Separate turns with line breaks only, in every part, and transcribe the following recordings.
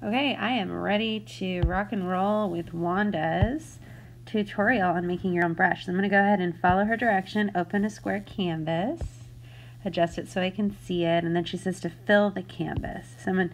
Okay, I am ready to rock and roll with Wanda's tutorial on making your own brush. So I'm going to go ahead and follow her direction, open a square canvas, adjust it so I can see it, and then she says to fill the canvas. So I'm going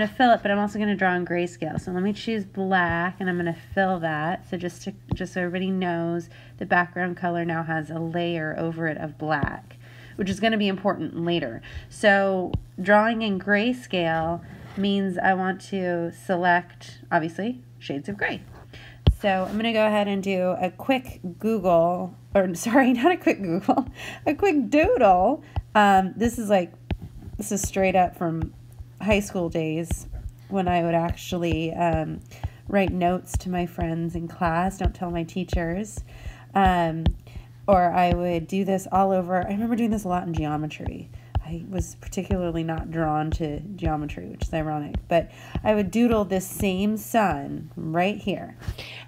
to fill it, but I'm also going to draw in grayscale. So let me choose black, and I'm going to fill that. So just so everybody knows, the background color now has a layer over it of black, which is going to be important later. So drawing in grayscale means I want to select, obviously, shades of gray. So I'm going to go ahead and do a quick Google, or sorry, not a quick Google, a quick doodle. This is straight up from high school days when I would actually write notes to my friends in class, don't tell my teachers. Or I would do this all over. I remember doing this a lot in geometry. I was particularly not drawn to geometry, which is ironic, but I would doodle this same sun right here.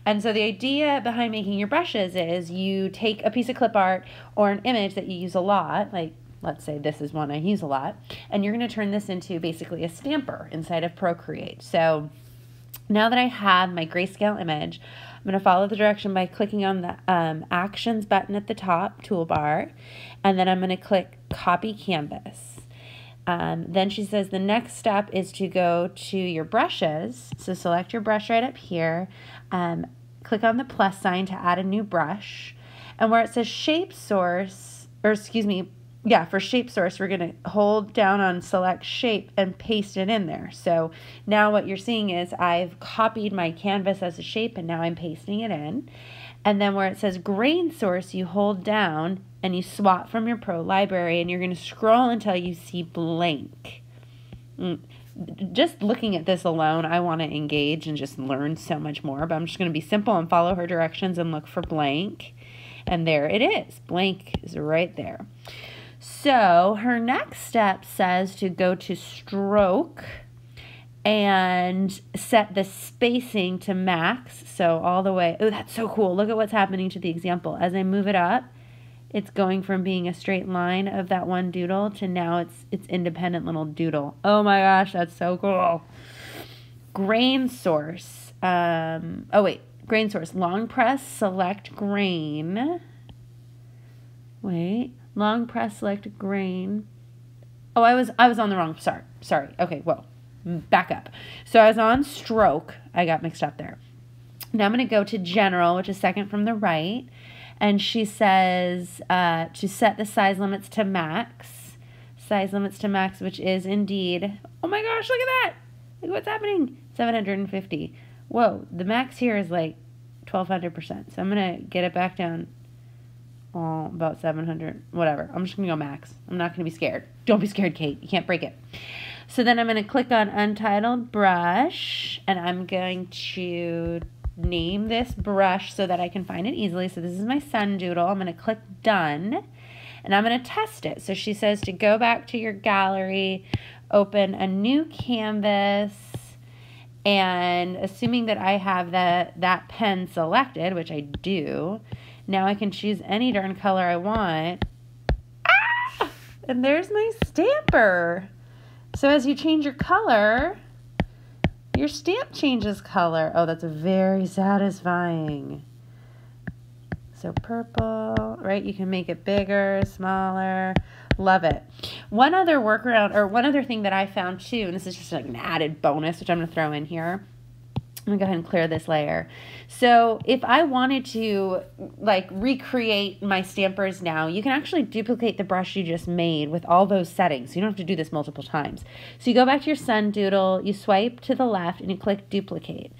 And so the idea behind making your brushes is you take a piece of clip art or an image that you use a lot, like let's say this is one I use a lot, and you're going to turn this into basically a stamper inside of Procreate. So now that I have my grayscale image, I'm going to follow the direction by clicking on the Actions button at the top toolbar, and then I'm going to click Copy Canvas. Then she says the next step is to go to your brushes. So select your brush right up here, click on the plus sign to add a new brush, and where it says Shape Source, or excuse me, yeah, for shape source, we're going to hold down on select shape and paste it in there. So now what you're seeing is I've copied my canvas as a shape and now I'm pasting it in. And then where it says grain source, you hold down and you swap from your Pro library and you're going to scroll until you see blank. Just looking at this alone, I want to engage and just learn so much more, but I'm just going to be simple and follow her directions and look for blank. And there it is. Blank is right there. So her next step says to go to stroke and set the spacing to max. So all the way, oh, that's so cool. Look at what's happening to the example. As I move it up, it's going from being a straight line of that one doodle to now it's independent little doodle. Oh my gosh, that's so cool. Grain source. Grain source. Long press, select grain. Wait. Long press, select grain. Oh, I was on the wrong, sorry. Okay, well, back up. So I was on stroke. I got mixed up there. Now I'm going to go to general, which is second from the right. And she says to set the size limits to max. Size limits to max, which is indeed, oh my gosh, look at that. Look what's happening. 750. Whoa, the max here is like 1200%. So I'm going to get it back down. Oh, about 700, whatever. I'm just going to go max. I'm not going to be scared. Don't be scared, Kate. You can't break it. So then I'm going to click on Untitled Brush, and I'm going to name this brush so that I can find it easily. So this is my sun doodle. I'm going to click Done, and I'm going to test it. So she says to go back to your gallery, open a new canvas, and assuming that I have that pen selected, which I do, now I can choose any darn color I want. Ah! And there's my stamper. So as you change your color, your stamp changes color. Oh, that's very satisfying. So purple, right? You can make it bigger, smaller. Love it. One other workaround, or one other thing that I found too, and this is just like an added bonus, which I'm going to throw in here. I'm going to go ahead and clear this layer. So if I wanted to like recreate my stampers now, you can actually duplicate the brush you just made with all those settings. You don't have to do this multiple times. So you go back to your sun doodle, you swipe to the left and you click duplicate.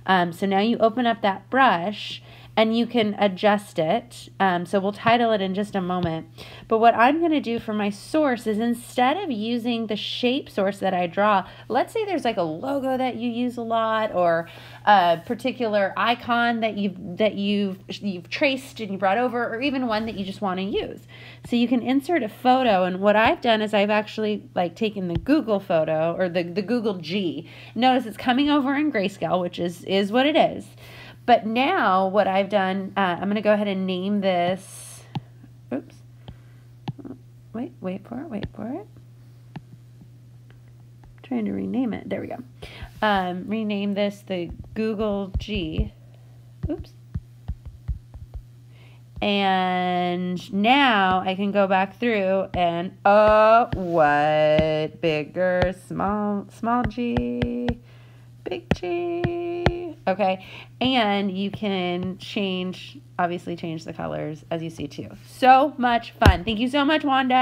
So now you open up that brush and you can adjust it. So we'll title it in just a moment. But what I'm going to do for my source is instead of using the shape source that I draw, let's say there's like a logo that you use a lot or a particular icon that you've traced and you brought over, or even one that you just want to use. So you can insert a photo, and what I've done is I've actually like taken the Google photo or the Google G. Notice it's coming over in grayscale, which is what it is. But now what I've done, I'm going to go ahead and name this, oops, wait for it. Trying to rename it. There we go. rename this the Google G. Oops. And now I can go back through and, oh, what? Bigger, small g, big G. Okay. And you can obviously change the colors as you see too. So much fun. Thank you so much, Wanda.